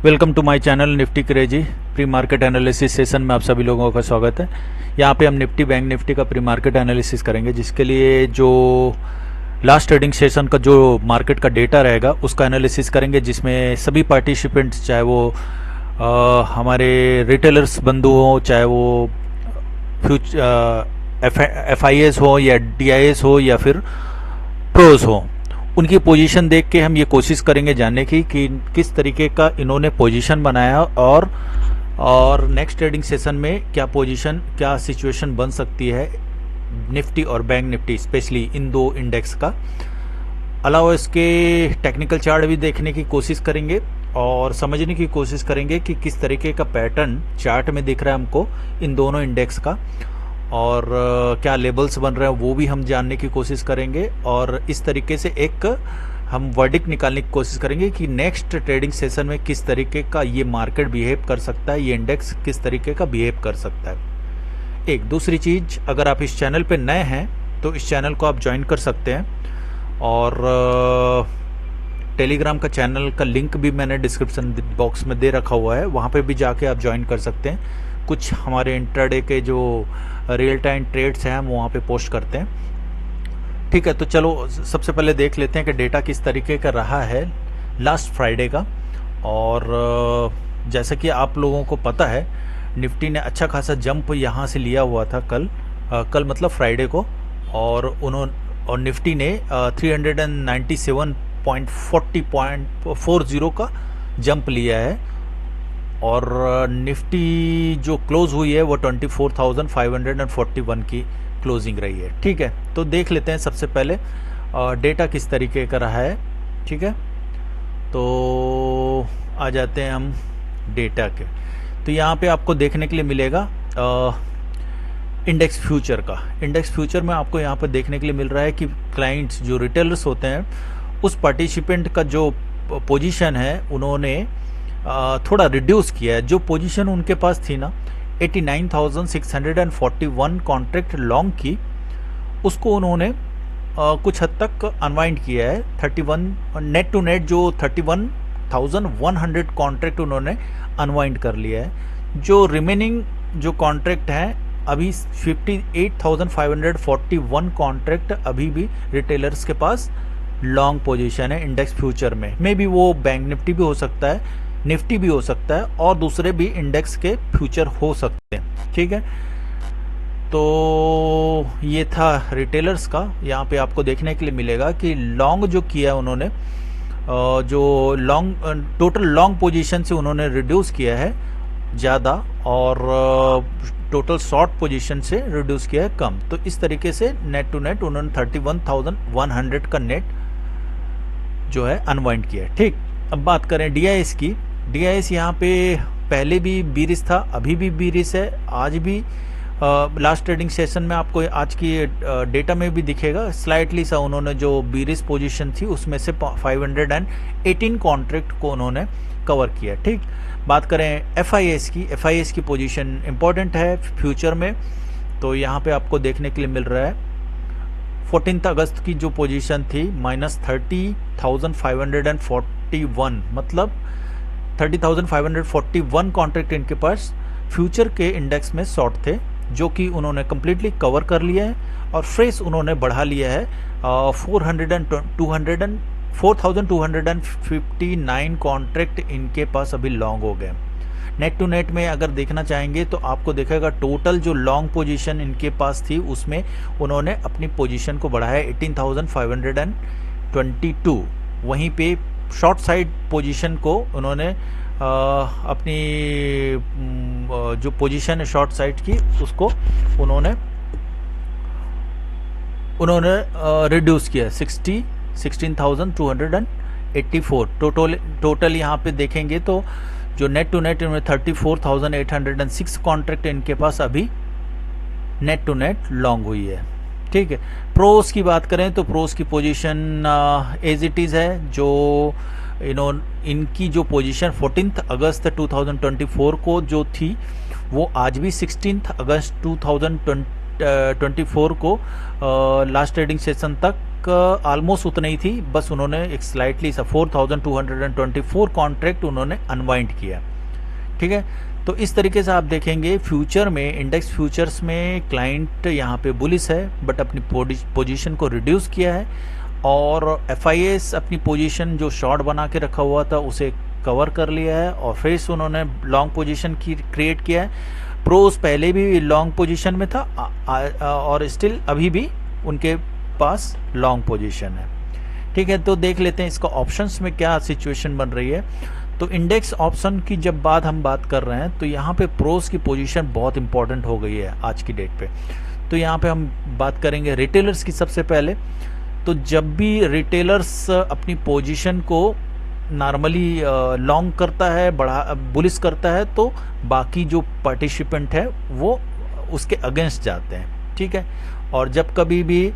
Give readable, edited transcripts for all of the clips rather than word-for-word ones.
Welcome to my channel Nifty crazy pre market analysis session में आप सभी लोगों का स्वागत है। यहाँ पे हम निफ्टी बैंक निफ्टी का प्री मार्केट एनालिसिस करेंगे, जिसके लिए जो लास्ट ट्रेडिंग सेशन का जो मार्केट का डेटा रहेगा उसका एनालिसिस करेंगे, जिसमें सभी पार्टिसिपेंट्स, चाहे वो हमारे रिटेलर्स बंधु हों, चाहे वो FIAs हो या DIAs हो या फिर प्रोज हो, उनकी पोजीशन देख के हम ये कोशिश करेंगे जानने की कि किस तरीके का इन्होंने पोजीशन बनाया और नेक्स्ट ट्रेडिंग सेशन में क्या पोजीशन, क्या सिचुएशन बन सकती है निफ्टी और बैंक निफ्टी, स्पेशली इन दो इंडेक्स का। अलावा इसके टेक्निकल चार्ट भी देखने की कोशिश करेंगे और समझने की कोशिश करेंगे कि किस तरीके का पैटर्न चार्ट में दिख रहा है हमको इन दोनों इंडेक्स का, और क्या लेबल्स बन रहे हैं वो भी हम जानने की कोशिश करेंगे। और इस तरीके से एक हम वर्डिक्ट निकालने की कोशिश करेंगे कि नेक्स्ट ट्रेडिंग सेशन में किस तरीके का ये मार्केट बिहेव कर सकता है, ये इंडेक्स किस तरीके का बिहेव कर सकता है। एक दूसरी चीज़, अगर आप इस चैनल पे नए हैं तो इस चैनल को आप ज्वाइन कर सकते हैं, और टेलीग्राम का चैनल का लिंक भी मैंने डिस्क्रिप्शन बॉक्स में दे रखा हुआ है, वहाँ पे भी जाके आप ज्वाइन कर सकते हैं। कुछ हमारे इंट्राडे के जो रियल टाइम ट्रेड्स हैं हम वहाँ पे पोस्ट करते हैं। ठीक है, तो चलो सबसे पहले देख लेते हैं कि डेटा किस तरीके का रहा है लास्ट फ्राइडे का। और जैसा कि आप लोगों को पता है, निफ्टी ने अच्छा खासा जंप यहाँ से लिया हुआ था कल मतलब फ्राइडे को, और निफ्टी ने 397.40 का जंप लिया है, और निफ्टी जो क्लोज हुई है वो 24,541 की क्लोजिंग रही है। ठीक है, तो देख लेते हैं सबसे पहले डेटा किस तरीके का रहा है। ठीक है, तो आ जाते हैं हम डेटा के। तो यहाँ पे आपको देखने के लिए मिलेगा इंडेक्स फ्यूचर का। इंडेक्स फ्यूचर में आपको यहाँ पे देखने के लिए मिल रहा है कि क्लाइंट्स जो रिटेलर्स होते हैं उस पार्टिसिपेंट का जो पोजीशन है उन्होंने थोड़ा रिड्यूस किया है। जो पोजीशन उनके पास थी ना 89,641 कॉन्ट्रैक्ट लॉन्ग की, उसको उन्होंने कुछ हद तक अनवाइंड किया है। 31 नेट टू नेट जो 31,100 कॉन्ट्रैक्ट उन्होंने अनवाइंड कर लिया है। जो रिमेनिंग जो कॉन्ट्रैक्ट हैं अभी 58,541 कॉन्ट्रैक्ट अभी भी रिटेलर्स के पास लॉन्ग पोजीशन है इंडेक्स फ्यूचर में। मे बी वो बैंक निफ्टी भी हो सकता है, निफ्टी भी हो सकता है, और दूसरे भी इंडेक्स के फ्यूचर हो सकते हैं। ठीक है, तो ये था रिटेलर्स का। यहाँ पे आपको देखने के लिए मिलेगा कि लॉन्ग जो किया उन्होंने, जो टोटल लॉन्ग पोजीशन से उन्होंने रिड्यूस किया है ज़्यादा, और टोटल शॉर्ट पोजीशन से रिड्यूस किया है कम। तो इस तरीके से नेट टू नेट उन्होंने 31,100 का नेट जो है अनवाइंड किया है। ठीक, अब बात करें DIS की। DIS यहाँ पे पहले भी बीरिश था, अभी भी बीरिश है, आज भी लास्ट ट्रेडिंग सेशन में आपको आज की डेटा में भी दिखेगा स्लाइटली सा उन्होंने जो बीरिश पोजीशन थी उसमें से 518 कॉन्ट्रैक्ट को उन्होंने कवर किया। ठीक, बात करें FIAs की। FIAs की पोजीशन इंपॉर्टेंट है फ्यूचर में, तो यहाँ पे आपको देखने के लिए मिल रहा है 14 अगस्त की जो पोजीशन थी -30,541, मतलब 30,541 कॉन्ट्रैक्ट इनके पास फ्यूचर के इंडेक्स में शॉर्ट थे, जो कि उन्होंने कम्प्लीटली कवर कर लिया है, और फ्रेश उन्होंने बढ़ा लिया है 4,259 कॉन्ट्रैक्ट इनके पास अभी लॉन्ग हो गए। नेट टू नेट में अगर देखना चाहेंगे तो आपको दिखेगा टोटल जो लॉन्ग पोजीशन इनके पास थी उसमें उन्होंने अपनी पोजीशन को बढ़ाया 18,522। वहीं पे शॉर्ट साइड पोजीशन को उन्होंने अपनी जो पोजीशन है शॉर्ट साइड की उसको उन्होंने रिड्यूस किया 16,284। टोटल यहाँ पे देखेंगे तो जो नेट टू नेट इनमें 34,806 कॉन्ट्रैक्ट इनके पास अभी नेट टू नेट लॉन्ग हुई है। ठीक है, प्रोस की बात करें तो प्रोस की पोजीशन एज इट इज़ है। जो इनकी जो पोजीशन 14 अगस्त 2024 को जो थी वो आज भी 16 अगस्त 2024 को लास्ट ट्रेडिंग सेशन तक एक ऑलमोस्ट उतना ही थी, बस उन्होंने एक स्लाइटली सा 4224 कॉन्ट्रैक्ट उन्होंने अनवाइंड किया। ठीक है, तो इस तरीके से आप देखेंगे फ्यूचर में, इंडेक्स फ्यूचर्स में क्लाइंट यहाँ पे बुलिश है बट अपनी पोजीशन को रिड्यूस किया है, और FIS अपनी पोजीशन जो शॉर्ट बना के रखा हुआ था उसे कवर कर लिया है और फिर से उन्होंने लॉन्ग पोजीशन की क्रिएट किया है। प्रोस पहले भी लॉन्ग पोजीशन में था और स्टिल अभी भी उनके पास लॉन्ग पोजीशन है। ठीक है, तो देख लेते हैं इसका ऑप्शंस में क्या सिचुएशन बन रही है। तो इंडेक्स ऑप्शन की जब हम बात कर रहे हैं तो यहाँ पे प्रोस की पोजीशन बहुत इंपॉर्टेंट हो गई है आज की डेट पे। तो यहाँ पे हम बात करेंगे रिटेलर्स की सबसे पहले। तो जब भी रिटेलर्स अपनी पोजीशन को नॉर्मली लॉन्ग करता है, बड़ा बुलिश करता है, तो बाकी जो पार्टिसिपेंट है वो उसके अगेंस्ट जाते हैं। ठीक है, और जब कभी भी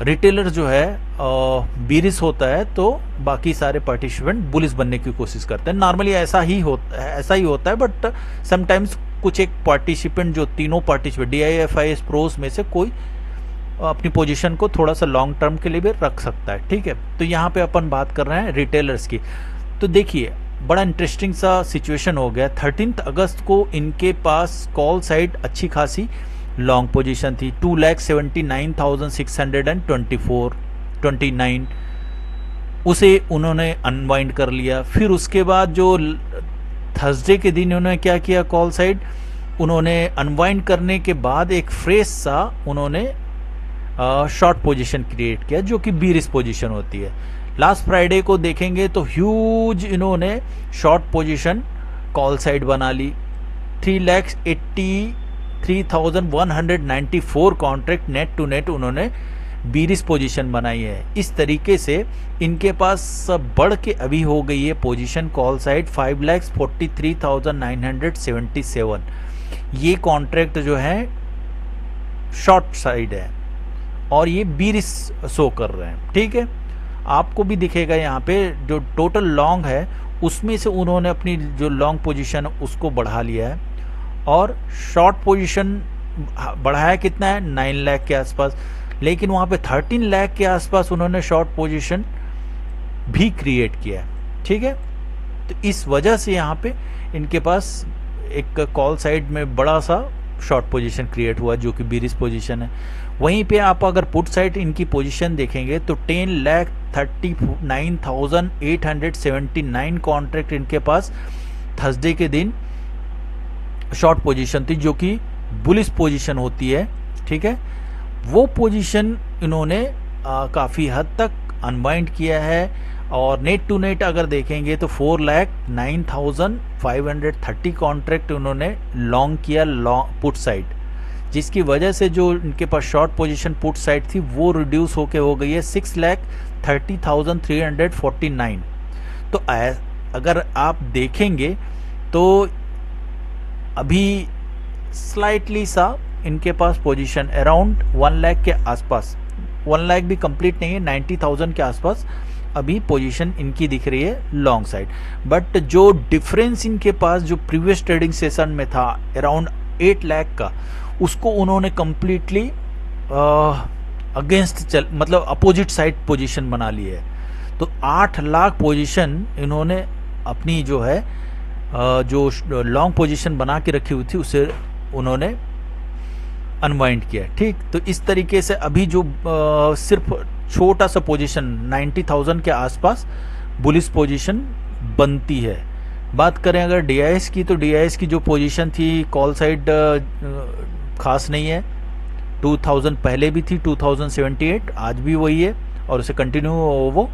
रिटेलर जो है बीरिश होता है तो बाकी सारे पार्टिसिपेंट बुलिश बनने की कोशिश करते हैं। नॉर्मली ऐसा ही होता है, बट समटाइम्स कुछ एक पार्टिसिपेंट, जो तीनों पार्टिसिपेंट DIFIS प्रोस में से कोई अपनी पोजीशन को थोड़ा सा लॉन्ग टर्म के लिए भी रख सकता है। ठीक है, तो यहाँ पे अपन बात कर रहे हैं रिटेलर्स की। तो देखिए बड़ा इंटरेस्टिंग सा सिचुएशन हो गया। 13 अगस्त को इनके पास कॉल साइड अच्छी खासी लॉन्ग पोजीशन थी, 2,79,629, उसे उन्होंने अनवाइंड कर लिया। फिर उसके बाद जो थर्सडे के दिन उन्होंने क्या किया, कॉल साइड उन्होंने अनवाइंड करने के बाद एक फ्रेश सा उन्होंने शॉर्ट पोजीशन क्रिएट किया जो कि बीरिश पोजीशन होती है। लास्ट फ्राइडे को देखेंगे तो ह्यूज इन्होंने शॉर्ट पोजीशन कॉल साइड बना ली, 3,83,194 कॉन्ट्रैक्ट नेट टू नेट उन्होंने बीरिश पोजीशन बनाई है। इस तरीके से इनके पास बढ़ के अभी हो गई है पोजीशन कॉल साइड 5,43,977। ये कॉन्ट्रैक्ट जो है शॉर्ट साइड है और ये बीरिश शो कर रहे हैं। ठीक है, आपको भी दिखेगा यहाँ पे जो टोटल लॉन्ग है उसमें से उन्होंने अपनी जो लॉन्ग पोजीशन उसको बढ़ा लिया है, और शॉर्ट पोजीशन बढ़ाया कितना है, 9 लाख के आसपास, लेकिन वहाँ पे 13 लाख के आसपास उन्होंने शॉर्ट पोजीशन भी क्रिएट किया है। ठीक है, तो इस वजह से यहाँ पे इनके पास एक कॉल साइड में बड़ा सा शॉर्ट पोजीशन क्रिएट हुआ जो कि बीरिश पोजीशन है। वहीं पे आप अगर पुट साइड इनकी पोजीशन देखेंगे तो 10,39,879 कॉन्ट्रैक्ट इनके पास थर्सडे के दिन शॉर्ट पोजीशन थी जो कि बुलिश पोजीशन होती है। ठीक है, वो पोजीशन इन्होंने काफ़ी हद तक अनवाइंड किया है, और नेट टू नेट अगर देखेंगे तो 4,09,530 कॉन्ट्रैक्ट उन्होंने लॉन्ग किया पुट साइड, जिसकी वजह से जो इनके पास शॉर्ट पोजीशन पुट साइड थी वो रिड्यूस होके हो गई है 6,30,349। तो अगर आप देखेंगे तो अभी स्लाइटली सा इनके पास पोजीशन अराउंड 1 लाख के आसपास, 1 लाख भी कंप्लीट नहीं है, 90,000 के आसपास अभी पोजीशन इनकी दिख रही है लॉन्ग साइड। बट जो डिफरेंस इनके पास जो प्रीवियस ट्रेडिंग सेशन में था अराउंड 8 लाख का, उसको उन्होंने कंप्लीटली अगेंस्ट मतलब अपोजिट साइड पोजीशन बना ली है। तो 8 लाख पोजीशन इन्होंने अपनी जो है जो लॉन्ग पोजीशन बना के रखी हुई थी उसे उन्होंने अनवाइंड किया। ठीक, तो इस तरीके से अभी जो सिर्फ छोटा सा पोजीशन 90,000 के आसपास बुलिश पोजीशन बनती है। बात करें अगर DIS की, तो DIS की जो पोजीशन थी कॉल साइड खास नहीं है, 2000 पहले भी थी, 2078 आज भी वही है और उसे कंटिन्यू वो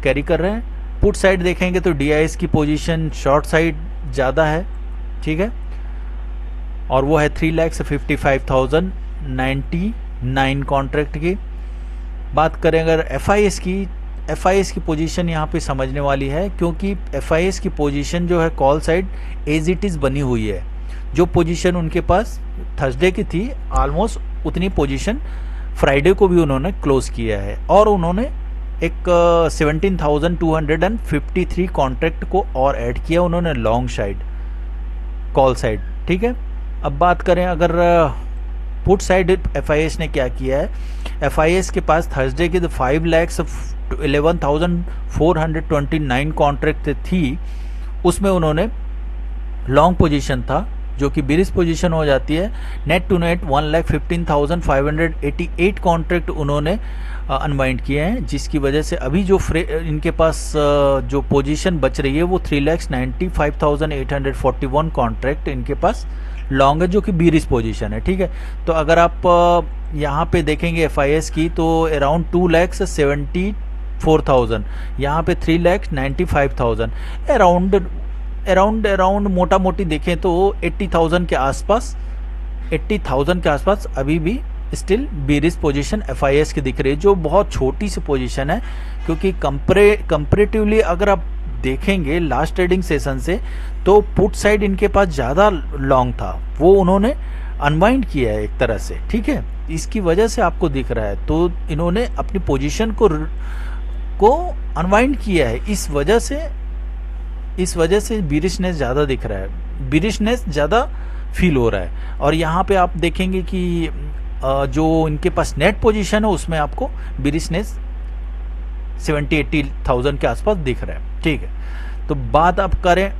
कैरी कर रहे हैं। पुट साइड देखेंगे तो DIS की पोजीशन शॉर्ट साइड ज़्यादा है। ठीक है, और वो है 3,55,099 कॉन्ट्रैक्ट की। बात करें अगर FIS की पोजीशन यहाँ पे समझने वाली है, क्योंकि FIS की पोजीशन जो है call side as it is बनी हुई है। जो पोजीशन उनके पास थर्सडे की थी ऑलमोस्ट उतनी पोजीशन फ्राइडे को भी उन्होंने क्लोज किया है, और उन्होंने एक 17,253 कॉन्ट्रैक्ट को और ऐड किया उन्होंने लॉन्ग साइड कॉल साइड। ठीक है, अब बात करें अगर पुट साइड FIS ने क्या किया है, FIS के पास थर्सडे के 5,11,429 कॉन्ट्रैक्ट थी, उसमें उन्होंने लॉन्ग पोजीशन था जो कि बिरिश पोजीशन हो जाती है। नेट टू नेट 1,15,588 कॉन्ट्रैक्ट उन्होंने अनवाइंड किए हैं, जिसकी वजह से अभी जो इनके पास जो पोजीशन बच रही है वो 3,95,841 कॉन्ट्रैक्ट इनके पास लॉन्ग है जो कि बिरिश पोजीशन है। ठीक है, तो अगर आप यहाँ पे देखेंगे FIS की तो अराउंड 2,74,000, यहाँ पे 3,95,000, अराउंड मोटा मोटी देखें तो 80,000 के आसपास, 80,000 के आसपास अभी भी स्टिल बिरिश पोजीशन FIS की दिख रही है, जो बहुत छोटी सी पोजीशन है, क्योंकि कंपेरेटिवली अगर आप देखेंगे लास्ट ट्रेडिंग सेशन से तो पुट साइड इनके पास ज़्यादा लॉन्ग था, वो उन्होंने अनवाइंड किया है एक तरह से। ठीक है, इसकी वजह से आपको दिख रहा है, तो इन्होंने अपनी पोजीशन को अनवाइंड किया है, इस वजह से बिरिशनेस ज़्यादा दिख रहा है, बिरिशनेस ज़्यादा फील हो रहा है। और यहाँ पे आप देखेंगे कि जो इनके पास नेट पोजीशन है उसमें आपको बिरिशनेस 70-80,000 के आसपास दिख रहा है। ठीक है, तो बात आप करें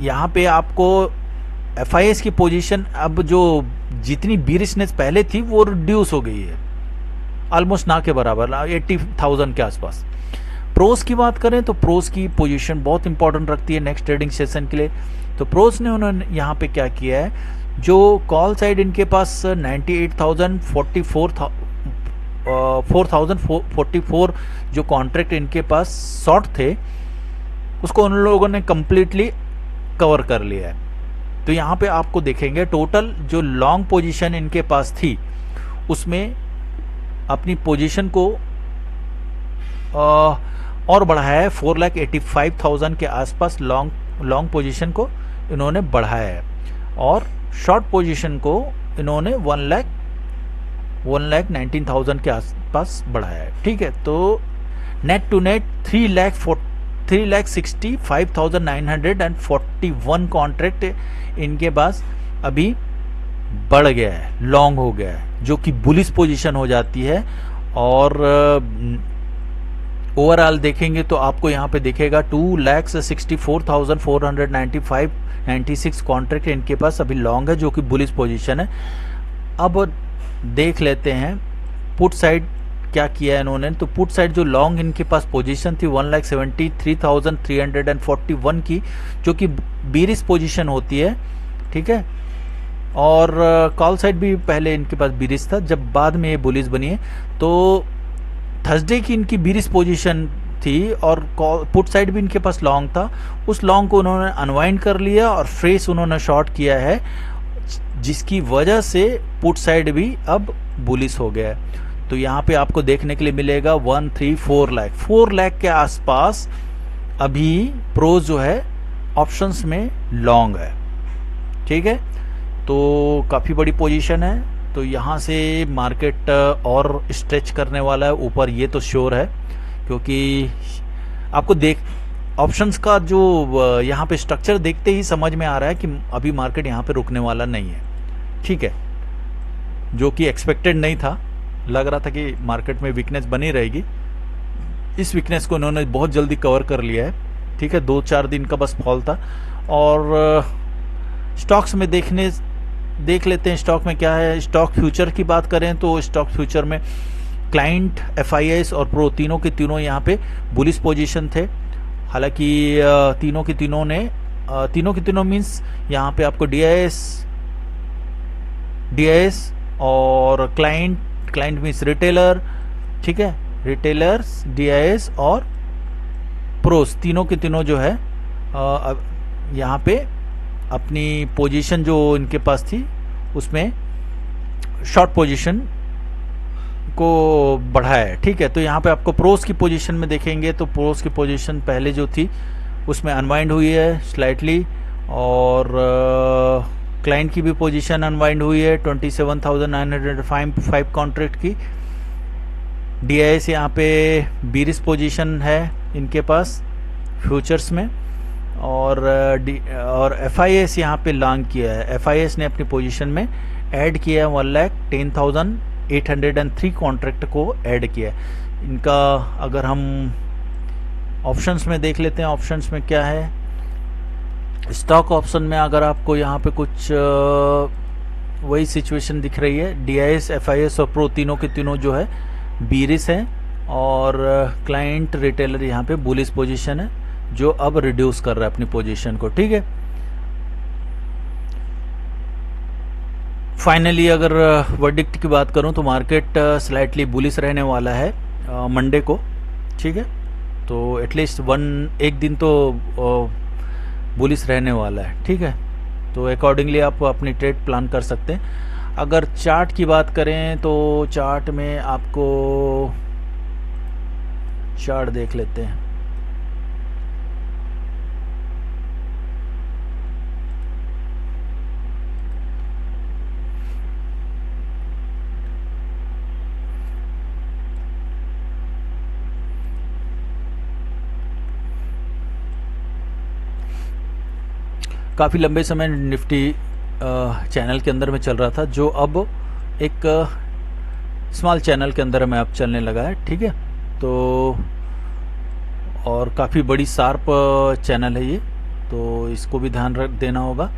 यहाँ पे आपको FIS की पोजीशन, अब जो जितनी बिरिशनेस पहले थी वो रिड्यूस हो गई है ऑलमोस्ट ना के बराबर, 80,000 के आसपास। प्रोस की बात करें तो प्रोस की पोजीशन बहुत इंपॉर्टेंट रखती है नेक्स्ट ट्रेडिंग सेशन के लिए। तो प्रोस ने उन्होंने यहाँ पे क्या किया है, जो कॉल साइड इनके पास 4,044 जो कॉन्ट्रैक्ट इनके पास शॉर्ट थे उसको उन लोगों ने कंप्लीटली कवर कर लिया है। तो यहाँ पे आपको देखेंगे टोटल जो लॉन्ग पोजीशन इनके पास थी उसमें अपनी पोजीशन को और बढ़ाया है, 4,85,000 के आसपास लॉन्ग पोजीशन को इन्होंने बढ़ाया है, और शॉर्ट पोजीशन को इन्होंने 1,19,000 के आसपास बढ़ाया है। ठीक है, तो नेट टू नेट 3,65,941 कॉन्ट्रैक्ट इनके पास अभी बढ़ गया है, लॉन्ग हो गया है, जो कि बुलिश पोजीशन हो जाती है। और ओवरऑल देखेंगे तो आपको यहाँ पे दिखेगा 2,64,496 कॉन्ट्रैक्ट इनके पास अभी लॉन्ग है, जो कि बुलिश पोजीशन है। अब देख लेते हैं पुट साइड क्या किया है इन्होंने। तो पुट साइड जो लॉन्ग इनके पास पोजीशन थी 1,73,341 की, जो कि बिरिश पोजीशन होती है। ठीक है, और कॉल साइड भी पहले इनके पास बिरिश था, जब बाद में ये बुलिश बनी है। तो थर्सडे की इनकी बिरिश पोजीशन थी और पुट साइड भी इनके पास लॉन्ग था, उस लॉन्ग को उन्होंने अनवाइंड कर लिया और फ्रेश उन्होंने शॉर्ट किया है, जिसकी वजह से पुट साइड भी अब बुलिश हो गया है। तो यहाँ पे आपको देखने के लिए मिलेगा 4 लाख के आसपास अभी प्रोज जो है ऑप्शंस में लॉन्ग है। ठीक है, तो काफ़ी बड़ी पोजीशन है, तो यहाँ से मार्केट और स्ट्रेच करने वाला है ऊपर, ये तो श्योर है, क्योंकि आपको ऑप्शंस का जो यहाँ पे स्ट्रक्चर देखते ही समझ में आ रहा है कि अभी मार्केट यहाँ पे रुकने वाला नहीं है। ठीक है, जो कि एक्सपेक्टेड नहीं था, लग रहा था कि मार्केट में वीकनेस बनी रहेगी, इस वीकनेस को इन्होंने बहुत जल्दी कवर कर लिया है। ठीक है, 2-4 दिन का बस फॉल था। और स्टॉक्स में देख लेते हैं स्टॉक में क्या है। स्टॉक फ्यूचर की बात करें तो स्टॉक फ्यूचर में क्लाइंट, FIS और प्रो तीनों के तीनों यहाँ पे बुलिश पोजीशन थे। हालांकि तीनों के तीनों मीन्स यहाँ पे आपको DIS और क्लाइंट मीन्स रिटेलर। ठीक है, रिटेलर्स, DIS और प्रोस तीनों के तीनों जो है यहाँ पे अपनी पोजीशन जो इनके पास थी उसमें शॉर्ट पोजीशन को बढ़ाया है। ठीक है, तो यहाँ पे आपको प्रोस की पोजीशन में देखेंगे तो प्रोस की पोजीशन पहले जो थी उसमें अनवाइंड हुई है स्लाइटली, और क्लाइंट की भी पोजीशन अनवाइंड हुई है 27,905 कॉन्ट्रैक्ट की। DIS यहाँ पे बिरिश पोजीशन है इनके पास फ्यूचर्स में, और FIS यहाँ पे लॉन्ग किया है। FIS ने अपनी पोजीशन में ऐड किया है 1,10,000 803 कॉन्ट्रैक्ट को ऐड किया है। इनका अगर हम ऑप्शंस में देख लेते हैं, ऑप्शंस में क्या है। स्टॉक ऑप्शन में अगर आपको यहाँ पे कुछ वही सिचुएशन दिख रही है, DIS, FIS और प्रो तीनों के तीनों जो है बीरिस हैं, और क्लाइंट रिटेलर यहाँ पे बुलिश पोजीशन है जो अब रिड्यूस कर रहा है अपनी पोजीशन को। ठीक है, फाइनली अगर वर्डिक्ट की बात करूं तो मार्केट स्लाइटली बुलिश रहने वाला है मंडे को। ठीक है, तो एटलीस्ट एक दिन तो बुलिश रहने वाला है। ठीक है, तो अकॉर्डिंगली आप अपनी ट्रेड प्लान कर सकते हैं। अगर चार्ट की बात करें तो चार्ट में आपको चार्ट देख लेते हैं। काफ़ी लंबे समय निफ्टी चैनल के अंदर में चल रहा था, जो अब एक स्मॉल चैनल के अंदर में अब चलने लगा है। ठीक है, तो और काफ़ी बड़ी शार्प चैनल है ये, तो इसको भी ध्यान रख देना होगा।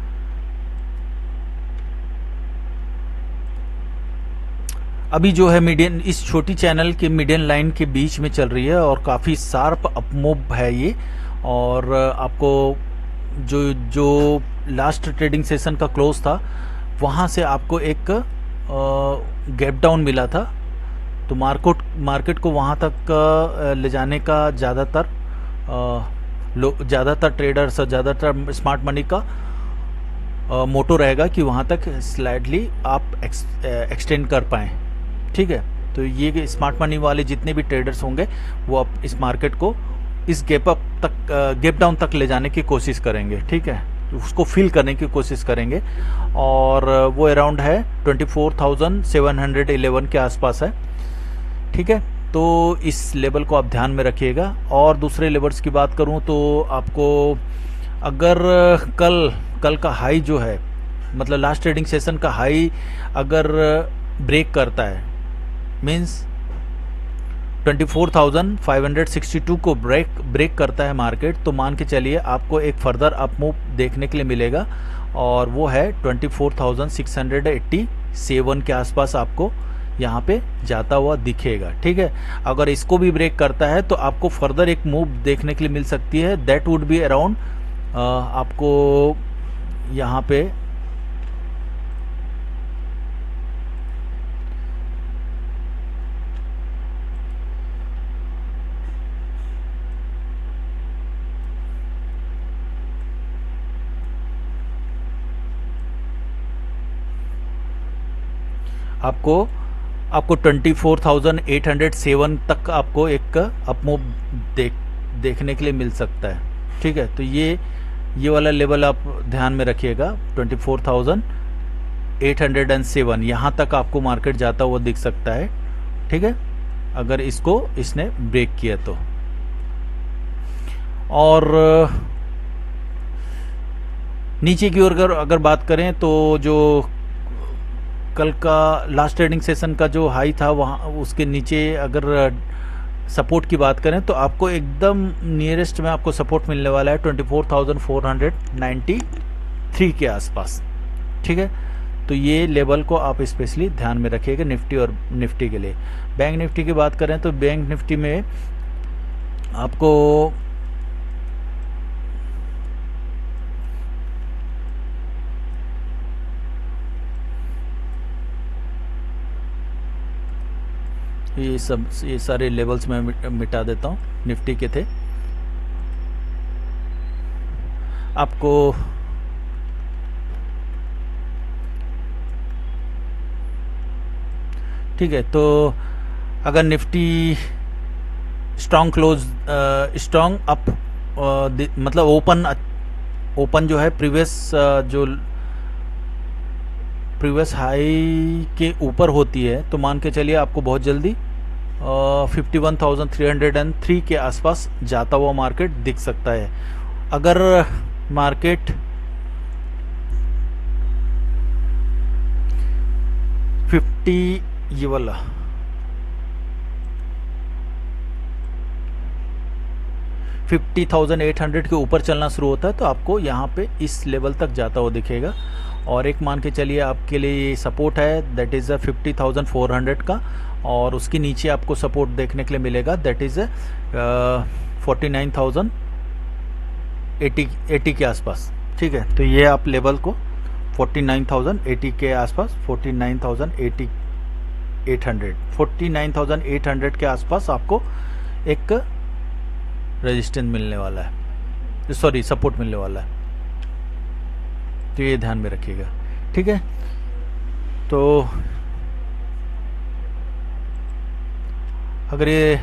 अभी जो है मीडियन, इस छोटी चैनल के मीडियन लाइन के बीच में चल रही है और काफ़ी शार्प अपमूव है ये। और आपको जो लास्ट ट्रेडिंग सेशन का क्लोज था वहाँ से आपको एक गैप डाउन मिला था, तो मार्केट को वहाँ तक ले जाने का ज़्यादातर ट्रेडर्स, ज़्यादातर स्मार्ट मनी का मोटो रहेगा कि वहाँ तक स्लाइडली आप एक्सटेंड कर पाएँ। ठीक है, तो ये स्मार्ट मनी वाले जितने भी ट्रेडर्स होंगे वो अब इस मार्केट को इस गैप डाउन तक ले जाने की कोशिश करेंगे। ठीक है, उसको फिल करने की कोशिश करेंगे, और वो अराउंड है 24,711 के आसपास है। ठीक है, तो इस लेवल को आप ध्यान में रखिएगा। और दूसरे लेवल्स की बात करूं तो आपको अगर कल का हाई जो है, मतलब लास्ट ट्रेडिंग सेशन का हाई अगर ब्रेक करता है, मीन्स 24,562 को ब्रेक करता है मार्केट, तो मान के चलिए आपको एक फर्दर अपमूव देखने के लिए मिलेगा, और वो है 24,687 के आसपास आपको यहाँ पे जाता हुआ दिखेगा। ठीक है, अगर इसको भी ब्रेक करता है तो आपको फर्दर एक मूव देखने के लिए मिल सकती है, दैट वुड बी अराउंड आपको यहाँ पे आपको 24,807 तक आपको एक अपमूव देखने के लिए मिल सकता है। ठीक है, तो ये वाला लेवल आप ध्यान में रखिएगा, 24,807 यहाँ तक आपको मार्केट जाता हुआ दिख सकता है। ठीक है, अगर इसने ब्रेक किया तो। और नीचे की ओर अगर बात करें तो जो कल का लास्ट ट्रेडिंग सेशन का जो हाई था वहाँ उसके नीचे अगर सपोर्ट की बात करें तो आपको एकदम नियरेस्ट में आपको सपोर्ट मिलने वाला है 24,493 के आसपास। ठीक है, तो ये लेवल को आप स्पेशली ध्यान में रखिएगा निफ्टी और निफ्टी के लिए। बैंक निफ्टी की बात करें तो बैंक निफ्टी में आपको ये सारे लेवल्स में मिटा देता हूँ, निफ्टी के थे। आपको ठीक है, तो अगर Nifty strong close, strong up, मतलब ओपन जो है प्रीवियस हाई के ऊपर होती है, तो मान के चलिए आपको बहुत जल्दी 51,303 के आसपास जाता हुआ मार्केट दिख सकता है। अगर मार्केट 50 ये वाला 50,800 के ऊपर चलना शुरू होता है तो आपको यहाँ पे इस लेवल तक जाता हुआ दिखेगा। और एक मान के चलिए आपके लिए ये सपोर्ट है, दैट इज़ 50,400 का, और उसके नीचे आपको सपोर्ट देखने के लिए मिलेगा, दैट इज़ 49,080 के आसपास। ठीक है, तो ये आप लेवल को 49,080 के आसपास, 49,800 के आसपास आपको एक रेजिस्टेंस मिलने वाला है, सॉरी सपोर्ट मिलने वाला है। तो ये ध्यान में रखिएगा। ठीक है, तो अगर ये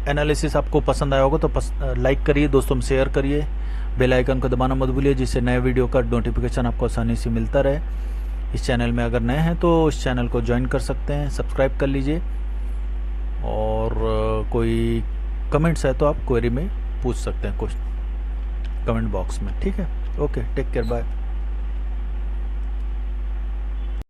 एनालिसिस आपको पसंद आया होगा तो लाइक करिए, दोस्तों में शेयर करिए, बेल आइकन को दबाना मत भूलिए, जिससे नए वीडियो का नोटिफिकेशन आपको आसानी से मिलता रहे। इस चैनल में अगर नए हैं तो इस चैनल को ज्वाइन कर सकते हैं, सब्सक्राइब कर लीजिए, और कोई कमेंट्स है तो आप क्वेरी में पूछ सकते हैं कुछ कमेंट बॉक्स में। ठीक है, ओके, टेक केयर, बाय।